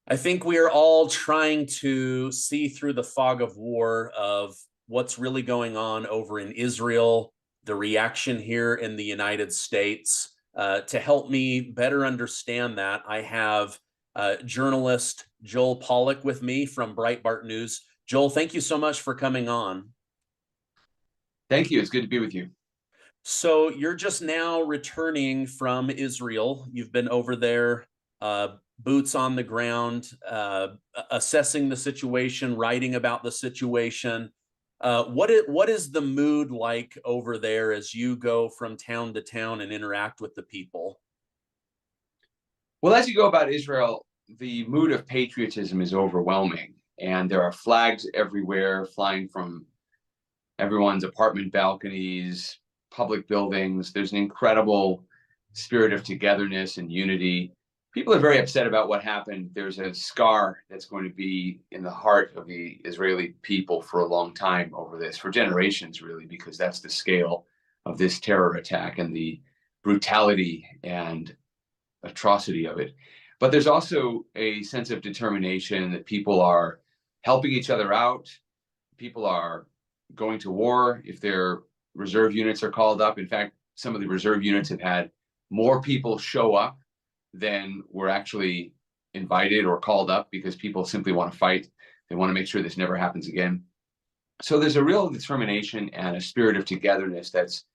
I think we are all trying to see through the fog of war of what's really going on over in Israel, the reaction here in the United States. To help me better understand that, I have journalist Joel Pollack with me from Breitbart News. Joel, thank you so much for coming on. Thank you. It's good to be with you. So you're just now returning from Israel. You've been over there, boots on the ground, assessing the situation, writing about the situation. What is the mood like over there as you go from town to town and interact with the people? Well, as you go about Israel, the mood of patriotism is overwhelming, and there are flags everywhere flying from everyone's apartment balconies, public buildings. There's an incredible spirit of togetherness and unity. People are very upset about what happened. There's a scar that's going to be in the heart of the Israeli people for a long time over this, for generations, really, because that's the scale of this terror attack and the brutality and atrocity of it. But there's also a sense of determination that people are helping each other out. People are going to war if their reserve units are called up. In fact, some of the reserve units have had more people show up than were actually invited or called up because people simply want to fight. They want to make sure this never happens again. So there's a real determination and a spirit of togetherness that's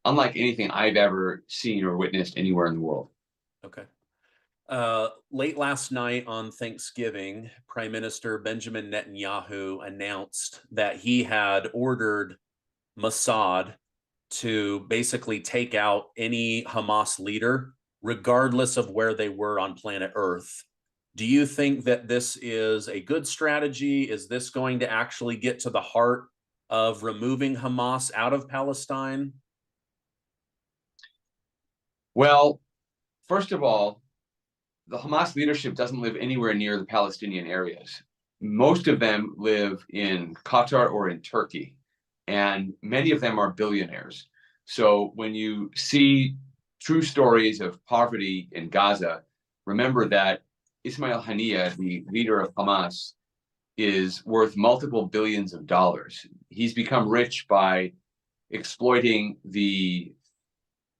unlike anything I've ever seen or witnessed anywhere in the world. Okay. Late last night on Thanksgiving, Prime Minister Benjamin Netanyahu announced that he had ordered Mossad to basically take out any Hamas leader, regardless of where they were on planet Earth. Do you think that this is a good strategy? Is this going to actually get to the heart of removing Hamas out of Palestine? Well, first of all, the Hamas leadership doesn't live anywhere near the Palestinian areas. Most of them live in Qatar or in Turkey, and many of them are billionaires. So when you see true stories of poverty in Gaza, remember that Ismail Haniyeh, the leader of Hamas, is worth multiple billions of dollars. He's become rich by exploiting the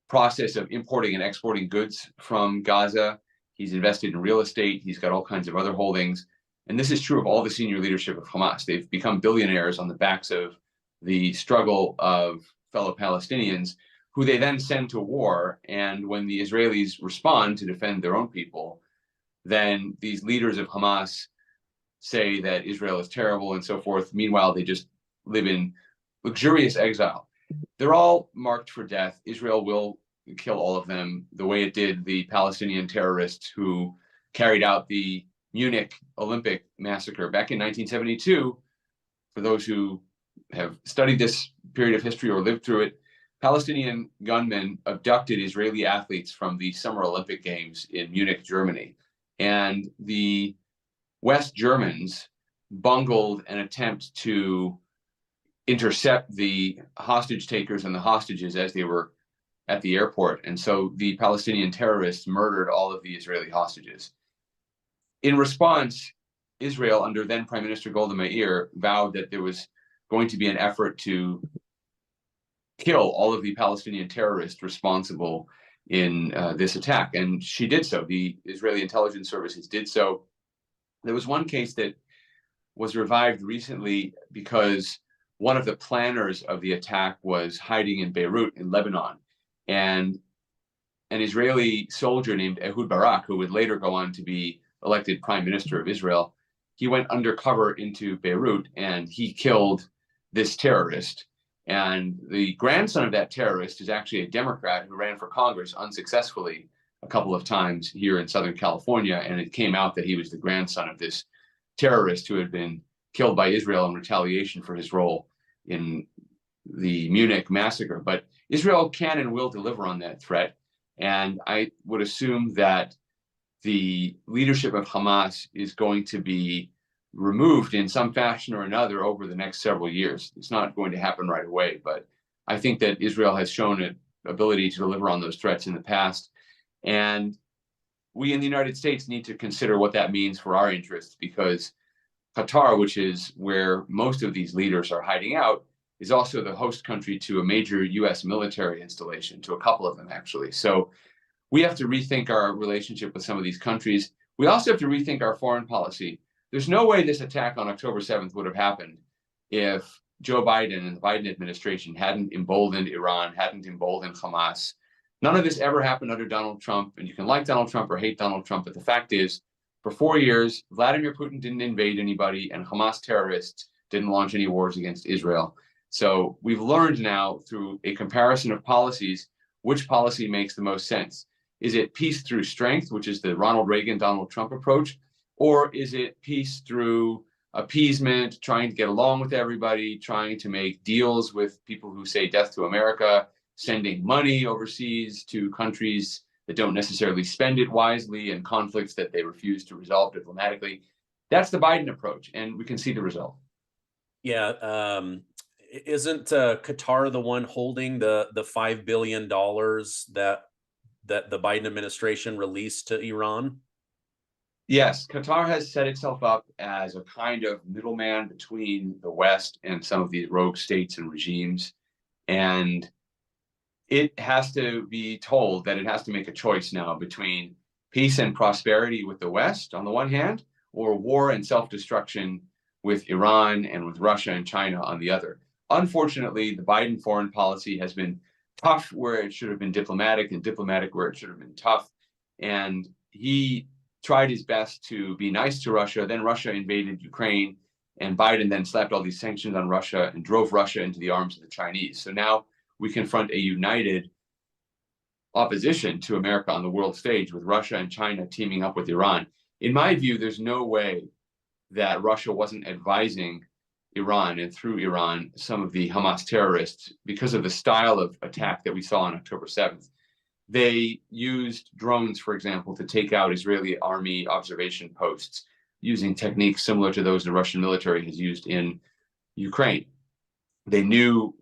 process of importing and exporting goods from Gaza. He's invested in real estate. He's got all kinds of other holdings. And this is true of all the senior leadership of Hamas. They've become billionaires on the backs of the struggle of fellow Palestinians, who they then send to war. And when the Israelis respond to defend their own people, then these leaders of Hamas say that Israel is terrible and so forth. Meanwhile, they just live in luxurious exile. They're all marked for death. Israel will kill all of them the way it did the Palestinian terrorists who carried out the Munich Olympic massacre back in 1972. For those who have studied this period of history or lived through it, Palestinian gunmen abducted Israeli athletes from the Summer Olympic Games in Munich, Germany. And the West Germans bungled an attempt to intercept the hostage takers and the hostages as they were at the airport. And so the Palestinian terrorists murdered all of the Israeli hostages. In response, Israel, under then Prime Minister Golda Meir, vowed that there was going to be an effort to kill all of the Palestinian terrorists responsible in this attack. And she did so. The Israeli intelligence services did so. There was one case that was revived recently because one of the planners of the attack was hiding in Beirut in Lebanon. And an Israeli soldier named Ehud Barak, who would later go on to be elected prime minister of Israel, he went undercover into Beirut and he killed this terrorist. And the grandson of that terrorist is actually a Democrat who ran for Congress unsuccessfully a couple of times here in Southern California. And it came out that he was the grandson of this terrorist who had been killed by Israel in retaliation for his role in the Munich massacre. But Israel can and will deliver on that threat. And I would assume that the leadership of Hamas is going to be removed in some fashion or another over the next several years. It's not going to happen right away, but I think that Israel has shown an ability to deliver on those threats in the past. And we in the United States need to consider what that means for our interests, because Qatar, which is where most of these leaders are hiding out, is also the host country to a major US military installation, to a couple of them actually. So we have to rethink our relationship with some of these countries. We also have to rethink our foreign policy. There's no way this attack on October 7th would have happened if Joe Biden and the Biden administration hadn't emboldened Iran, hadn't emboldened Hamas. None of this ever happened under Donald Trump, and you can like Donald Trump or hate Donald Trump, but the fact is, for 4 years, Vladimir Putin didn't invade anybody, and Hamas terrorists didn't launch any wars against Israel. So we've learned now through a comparison of policies, which policy makes the most sense. Is it peace through strength, which is the Ronald Reagan, Donald Trump approach? Or is it peace through appeasement, trying to get along with everybody, trying to make deals with people who say death to America, sending money overseas to countries that don't necessarily spend it wisely, and conflicts that they refuse to resolve diplomatically? That's the Biden approach, and we can see the result. Yeah. Isn't Qatar the one holding the $5 billion that the Biden administration released to Iran? Yes, Qatar has set itself up as a kind of middleman between the West and some of these rogue states and regimes. And it has to be told that it has to make a choice now between peace and prosperity with the West on the one hand, or war and self-destruction with Iran and with Russia and China on the other. Unfortunately, the Biden foreign policy has been tough where it should have been diplomatic, and diplomatic where it should have been tough. And he tried his best to be nice to Russia. Then Russia invaded Ukraine, and Biden then slapped all these sanctions on Russia and drove Russia into the arms of the Chinese. So now we confront a united opposition to America on the world stage, with Russia and China teaming up with Iran. In my view, there's no way that Russia wasn't advising Iran, and through Iran, some of the Hamas terrorists, because of the style of attack that we saw on October 7th. They used drones, for example, to take out Israeli army observation posts using techniques similar to those the Russian military has used in Ukraine. They knew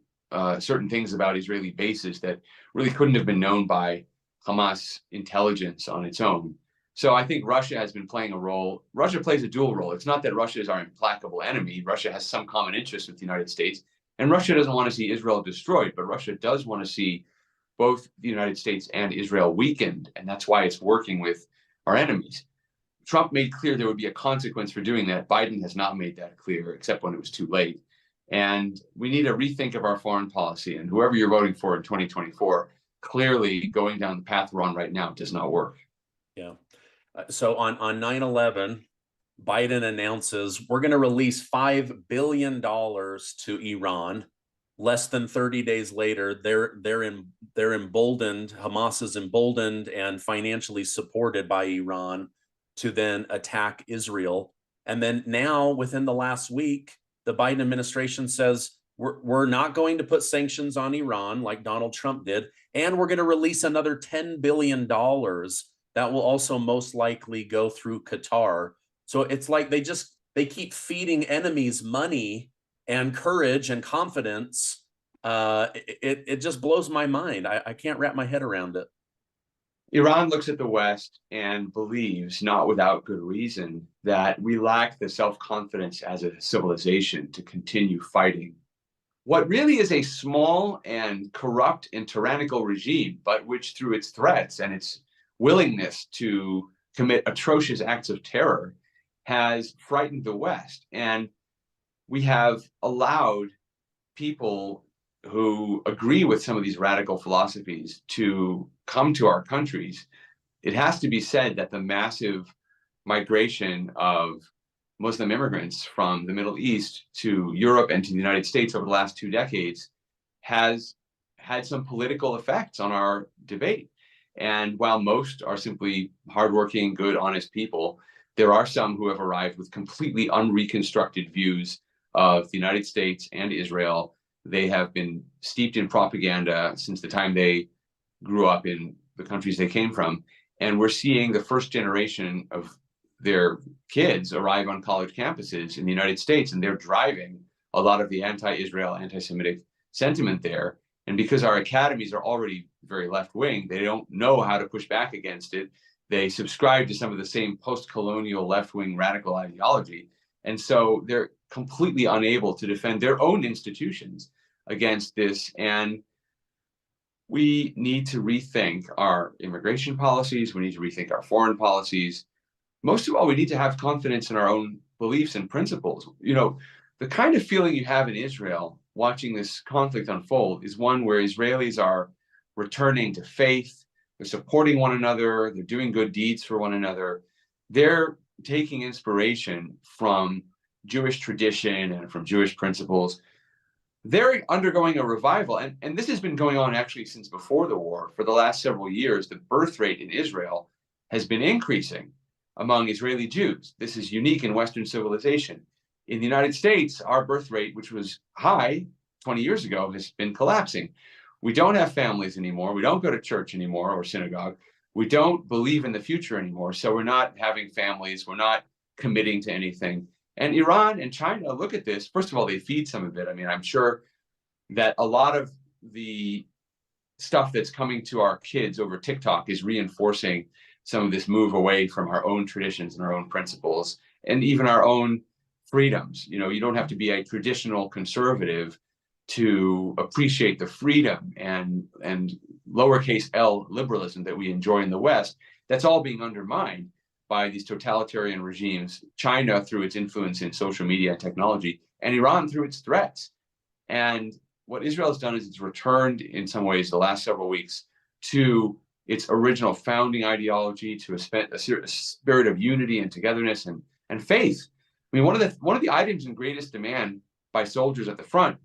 certain things about Israeli bases that really couldn't have been known by Hamas intelligence on its own. So I think Russia has been playing a role. Russia plays a dual role. It's not that Russia is our implacable enemy. Russia has some common interest with the United States, and Russia doesn't want to see Israel destroyed, but Russia does want to see both the United States and Israel weakened, and that's why it's working with our enemies. Trump made clear there would be a consequence for doing that. Biden has not made that clear, except when it was too late. And we need a rethink of our foreign policy, and whoever you're voting for in 2024, clearly going down the path we're on right now does not work. Yeah. So on 9/11, Biden announces we're going to release $5 billion to Iran. Less than 30 days later, they're emboldened. Hamas is emboldened and financially supported by Iran to then attack Israel. And then now, within the last week, the Biden administration says we're not going to put sanctions on Iran like Donald Trump did, and we're going to release another $10 billion that will also most likely go through Qatar. So it's like they keep feeding enemies money and courage and confidence. It just blows my mind. I can't wrap my head around it. Iran looks at the West and believes, not without good reason, that we lack the self-confidence as a civilization to continue fighting what really is a small and corrupt and tyrannical regime, but which, through its threats and its willingness to commit atrocious acts of terror, has frightened the West. And we have allowed people who agree with some of these radical philosophies to come to our countries. It has to be said that the massive migration of Muslim immigrants from the Middle East to Europe and to the United States over the last 2 decades has had some political effects on our debate. And while most are simply hardworking, good, honest people, there are some who have arrived with completely unreconstructed views of the United States and Israel. They have been steeped in propaganda since the time they grew up in the countries they came from. And we're seeing the first generation of their kids arrive on college campuses in the United States, and they're driving a lot of the anti-Israel, anti-Semitic sentiment there. And because our academies are already very left-wing, they don't know how to push back against it. They subscribe to some of the same post-colonial left-wing radical ideology. And so they're completely unable to defend their own institutions against this. And we need to rethink our immigration policies. We need to rethink our foreign policies. Most of all, we need to have confidence in our own beliefs and principles. You know, the kind of feeling you have in Israel watching this conflict unfold is one where Israelis are returning to faith, they're supporting one another, they're doing good deeds for one another. They're taking inspiration from Jewish tradition and from Jewish principles. They're undergoing a revival, and this has been going on actually since before the war. For the last several years, the birth rate in Israel has been increasing among Israeli Jews. This is unique in Western civilization. In the United States, our birth rate, which was high 20 years ago, has been collapsing. We don't have families anymore. We don't go to church anymore or synagogue. We don't believe in the future anymore. So we're not having families. We're not committing to anything. And Iran and China look at this. First of all, they feed some of it. I mean, I'm sure that a lot of the stuff that's coming to our kids over TikTok is reinforcing some of this move away from our own traditions and our own principles and even our own freedoms. You know, you don't have to be a traditional conservative to appreciate the freedom and lowercase l liberalism that we enjoy in the West. That's all being undermined by these totalitarian regimes, China through its influence in social media and technology, and Iran through its threats. And what Israel has done is it's returned in some ways the last several weeks to its original founding ideology, to a spirit of unity and togetherness and faith. I mean, one of the items in greatest demand by soldiers at the front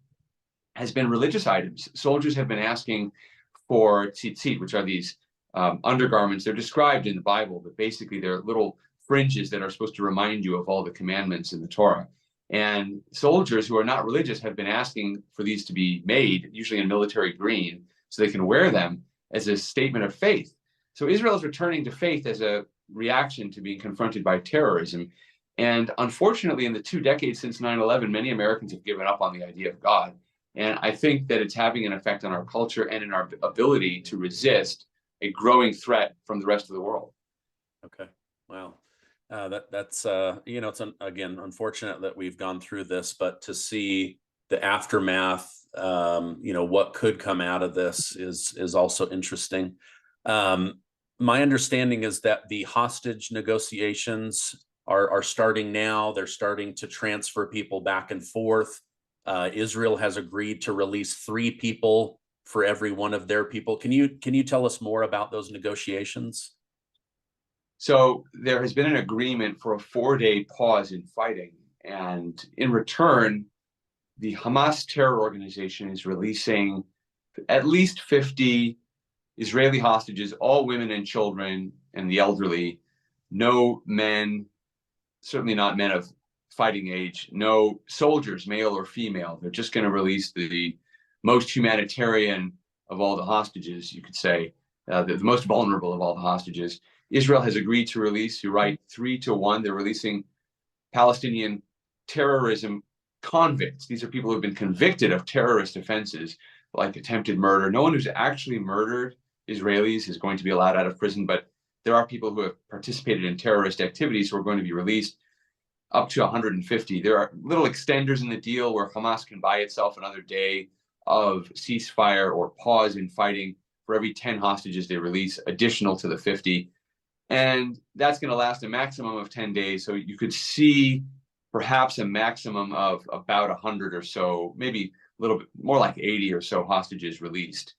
has been religious items. Soldiers have been asking for tzitzit, which are these undergarments. They're described in the Bible, but basically they're little fringes that are supposed to remind you of all the commandments in the Torah. And soldiers who are not religious have been asking for these to be made, usually in military green, so they can wear them as a statement of faith. So Israel is returning to faith as a reaction to being confronted by terrorism. And unfortunately, in the 2 decades since 9/11, many Americans have given up on the idea of God. And I think that it's having an effect on our culture and in our ability to resist a growing threat from the rest of the world. Okay. Wow. That's you know, it's again unfortunate that we've gone through this, but to see the aftermath, you know, what could come out of this is also interesting. My understanding is that the hostage negotiations are starting now. They're starting to transfer people back and forth. Israel has agreed to release 3 people for every one of their people. Can you tell us more about those negotiations? So there has been an agreement for a 4-day pause in fighting. And in return, the Hamas terror organization is releasing at least 50 Israeli hostages, all women and children and the elderly, no men, certainly not men of fighting age, no soldiers, male or female. They're just going to release the most humanitarian of all the hostages, you could say, the most vulnerable of all the hostages. Israel has agreed to release, you're right, 3-1. They're releasing Palestinian terrorism convicts. These are people who have been convicted of terrorist offenses like attempted murder. No one who's actually murdered Israelis is going to be allowed out of prison, but there are people who have participated in terrorist activities who are going to be released, up to 150. There are little extenders in the deal where Hamas can buy itself another day of ceasefire or pause in fighting for every 10 hostages they release, additional to the 50. And that's going to last a maximum of 10 days. So you could see perhaps a maximum of about 100 or so, maybe a little bit more like 80 or so hostages released.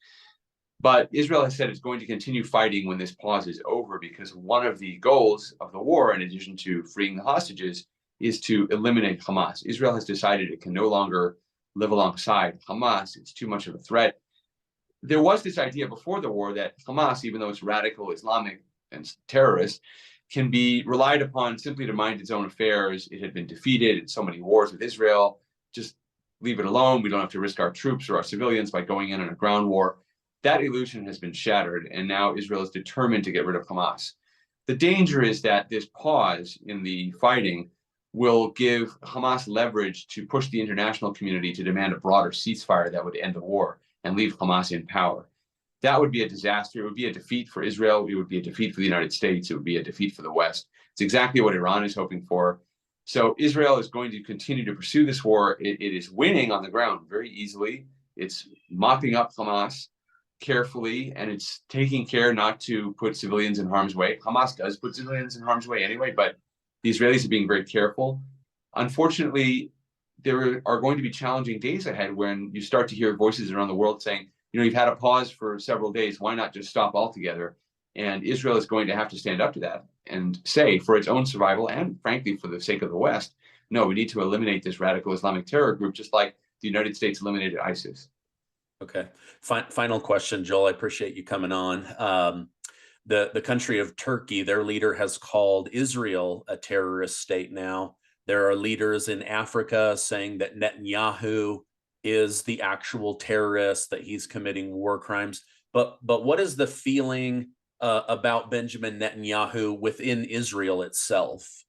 But Israel has said it's going to continue fighting when this pause is over, because one of the goals of the war, in addition to freeing the hostages, is to eliminate Hamas. Israel has decided it can no longer live alongside Hamas. It's too much of a threat. There was this idea before the war that Hamas, even though it's radical Islamic and terrorist, can be relied upon simply to mind its own affairs. It had been defeated in so many wars with Israel. Just leave it alone. We don't have to risk our troops or our civilians by going in on a ground war. That illusion has been shattered, and now Israel is determined to get rid of Hamas. The danger is that this pause in the fighting will give Hamas leverage to push the international community to demand a broader ceasefire that would end the war and leave Hamas in power. That would be a disaster. It would be a defeat for Israel. It would be a defeat for the United States. It would be a defeat for the West. It's exactly what Iran is hoping for. So Israel is going to continue to pursue this war. It is winning on the ground very easily. It's mopping up Hamas carefully, and it's taking care not to put civilians in harm's way. Hamas does put civilians in harm's way anyway, but the Israelis are being very careful. Unfortunately, there are going to be challenging days ahead when you start to hear voices around the world saying, you've had a pause for several days. Why not just stop altogether? And Israel is going to have to stand up to that and say, for its own survival and frankly, for the sake of the West, no, we need to eliminate this radical Islamic terror group, just like the United States eliminated ISIS. Okay. Final question, Joel. I appreciate you coming on. The country of Turkey, their leader has called Israel a terrorist state now. There are leaders in Africa saying that Netanyahu is the actual terrorist, that he's committing war crimes. But what is the feeling about Benjamin Netanyahu within Israel itself?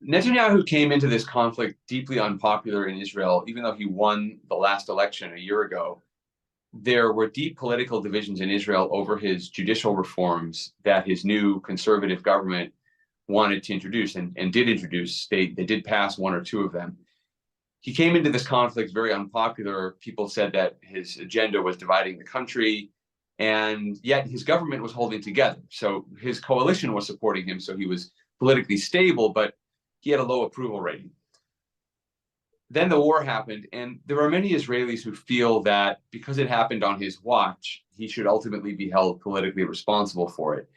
Netanyahu came into this conflict deeply unpopular in Israel, even though he won the last election a year ago. There were deep political divisions in Israel over his judicial reforms that his new conservative government wanted to introduce and did introduce. They did pass one or two of them. He came into this conflict very unpopular. People said that his agenda was dividing the country, and yet his government was holding together. So his coalition was supporting him, so he was politically stable, but he had a low approval rating. Then the war happened, and there are many Israelis who feel that because it happened on his watch, he should ultimately be held politically responsible for it.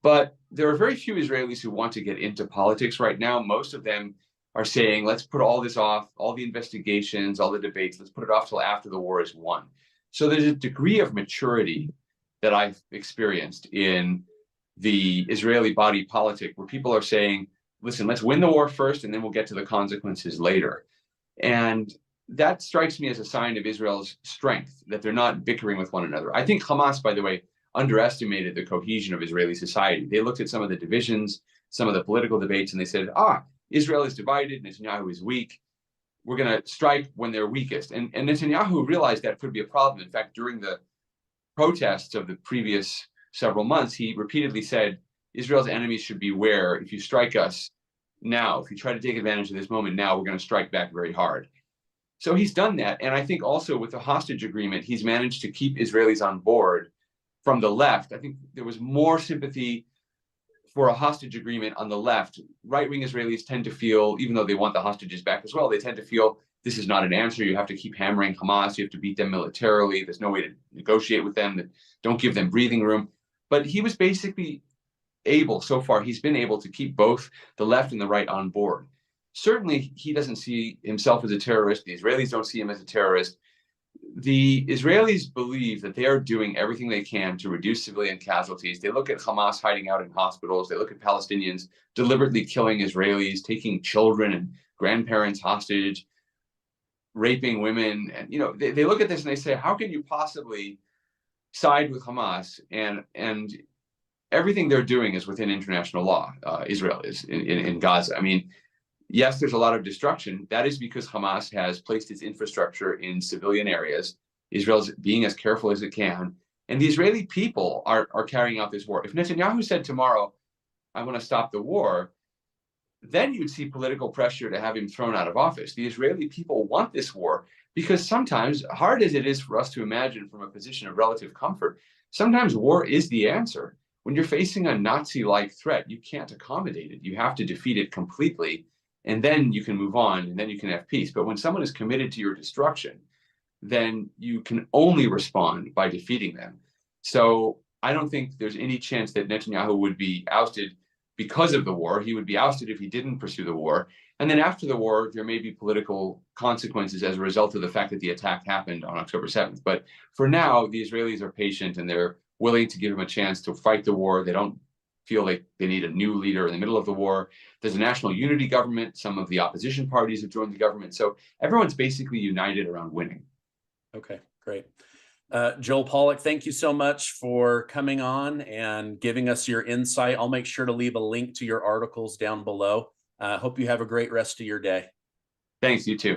But there are very few Israelis who want to get into politics right now. Most of them are saying, let's put all this off, all the investigations, all the debates, let's put it off till after the war is won. So there's a degree of maturity that I've experienced in the Israeli body politic where people are saying, listen, let's win the war first, and then we'll get to the consequences later. And that strikes me as a sign of Israel's strength, that they're not bickering with one another. I think Hamas, by the way, underestimated the cohesion of Israeli society. They looked at some of the divisions, some of the political debates, and they said, Israel is divided, Netanyahu is weak. We're going to strike when they're weakest. And Netanyahu realized that could be a problem. In fact, during the protests of the previous several months, he repeatedly said, Israel's enemies should beware. If you strike us now, if you try to take advantage of this moment now, we're going to strike back very hard. So he's done that. And I think also with the hostage agreement, he's managed to keep Israelis on board from the left. I think there was more sympathy for a hostage agreement on the left. Right-wing Israelis tend to feel, even though they want the hostages back as well, they tend to feel this is not an answer. You have to keep hammering Hamas. You have to beat them militarily. There's no way to negotiate with them. Don't give them breathing room. But he was basically able, so far, he's been able to keep both the left and the right on board. Certainly, he doesn't see himself as a terrorist. The Israelis don't see him as a terrorist. The Israelis believe that they are doing everything they can to reduce civilian casualties. They look at Hamas hiding out in hospitals. They look at Palestinians deliberately killing Israelis, taking children and grandparents hostage, raping women. And, they look at this and they say, how can you possibly side with Hamas? And everything they're doing is within international law. Israel is in Gaza. I mean, yes, there's a lot of destruction. That is because Hamas has placed its infrastructure in civilian areas. Israel's being as careful as it can. And the Israeli people are carrying out this war. If Netanyahu said tomorrow, I want to stop the war, then you'd see political pressure to have him thrown out of office. The Israeli people want this war because sometimes, hard as it is for us to imagine from a position of relative comfort, sometimes war is the answer. When you're facing a Nazi-like threat, you can't accommodate it. You have to defeat it completely. And then you can move on, and then you can have peace. But when someone is committed to your destruction, then you can only respond by defeating them. So I don't think there's any chance that Netanyahu would be ousted because of the war. He would be ousted if he didn't pursue the war. And then after the war, there may be political consequences as a result of the fact that the attack happened on October 7th. But for now, the Israelis are patient, and they're willing to give him a chance to fight the war. They don't feel like they need a new leader in the middle of the war. There's a national unity government. Some of the opposition parties have joined the government. So everyone's basically united around winning. Okay, great. Joel Pollack, thank you so much for coming on and giving us your insight. I'll make sure to leave a link to your articles down below. Hope you have a great rest of your day. Thanks, you too.